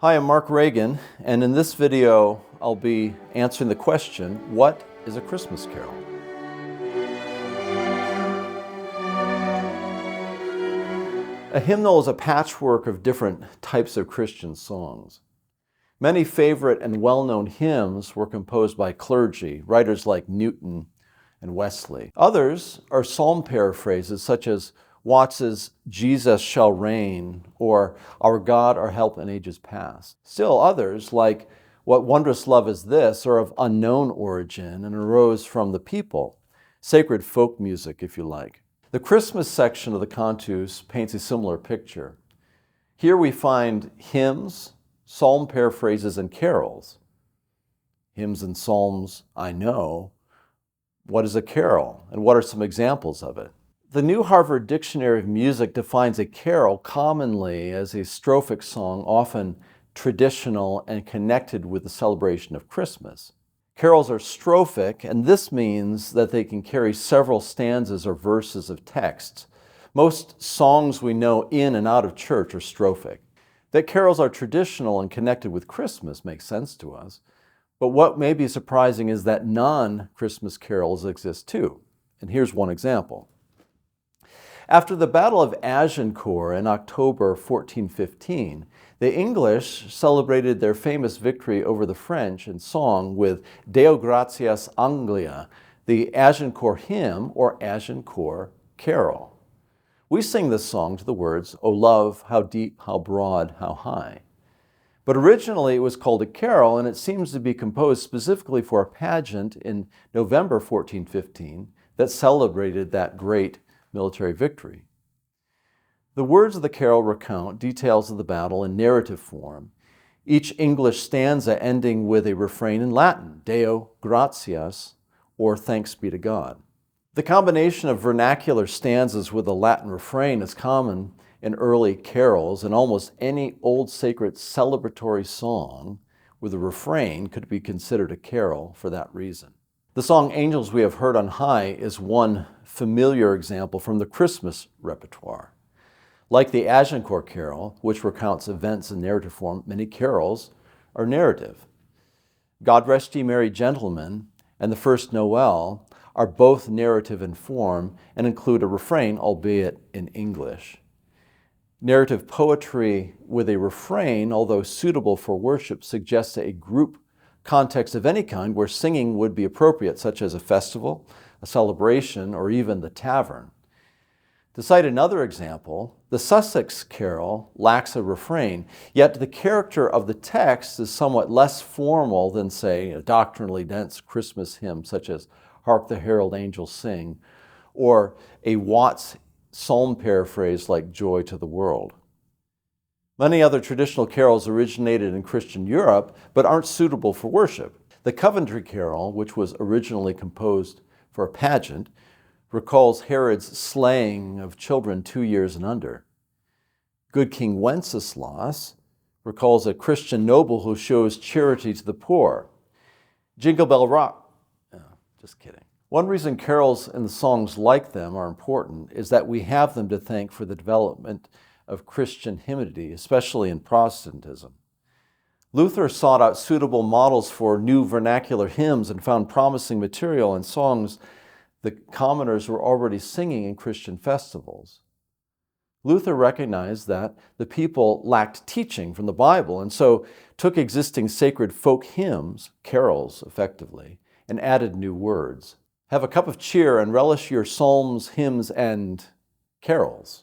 Hi, I'm Mark Reagan, and in this video I'll be answering the question, what is a Christmas carol? A hymnal is a patchwork of different types of Christian songs. Many favorite and well-known hymns were composed by clergy, writers like Newton and Wesley. Others are psalm paraphrases such as Watts's Jesus Shall Reign or Our God, Our Help in Ages Past. Still others, like What Wondrous Love Is This, are of unknown origin and arose from the people, sacred folk music if you like. The Christmas section of the Cantus paints a similar picture. Here we find hymns, psalm paraphrases, and carols. Hymns and psalms, I know. What is a carol, and what are some examples of it? The New Harvard Dictionary of Music defines a carol commonly as a strophic song, often traditional and connected with the celebration of Christmas. Carols are strophic, and this means that they can carry several stanzas or verses of text. Most songs we know in and out of church are strophic. That carols are traditional and connected with Christmas makes sense to us, but what may be surprising is that non-Christmas carols exist too. And here's one example. After the Battle of Agincourt in October 1415, the English celebrated their famous victory over the French in song with Deo Gratias Anglia, the Agincourt hymn or Agincourt carol. We sing this song to the words, "O love, how deep, how broad, how high." But originally it was called a carol, and it seems to be composed specifically for a pageant in November 1415 that celebrated that great military victory. The words of the carol recount details of the battle in narrative form, each English stanza ending with a refrain in Latin, Deo gratias, or thanks be to God. The combination of vernacular stanzas with a Latin refrain is common in early carols, and almost any old sacred celebratory song with a refrain could be considered a carol for that reason. The song Angels We Have Heard on High is one familiar example from the Christmas repertoire. Like the Agincourt carol, which recounts events in narrative form, many carols are narrative. God Rest Ye Merry Gentlemen and the First Noel are both narrative in form and include a refrain, albeit in English. Narrative poetry with a refrain, although suitable for worship, suggests a group context of any kind where singing would be appropriate, such as a festival, a celebration, or even the tavern. To cite another example, the Sussex carol lacks a refrain, yet the character of the text is somewhat less formal than, say, a doctrinally dense Christmas hymn such as Hark the Herald Angels Sing, or a Watts psalm paraphrase like Joy to the World. Many other traditional carols originated in Christian Europe, but aren't suitable for worship. The Coventry Carol, which was originally composed for a pageant, recalls Herod's slaying of children 2 years and under. Good King Wenceslas recalls a Christian noble who shows charity to the poor. Jingle Bell Rock, just kidding. One reason carols and the songs like them are important is that we have them to thank for the development of Christian hymnody, especially in Protestantism. Luther sought out suitable models for new vernacular hymns and found promising material in songs the commoners were already singing in Christian festivals. Luther recognized that the people lacked teaching from the Bible and so took existing sacred folk hymns, carols effectively, and added new words. Have a cup of cheer and relish your psalms, hymns, and carols.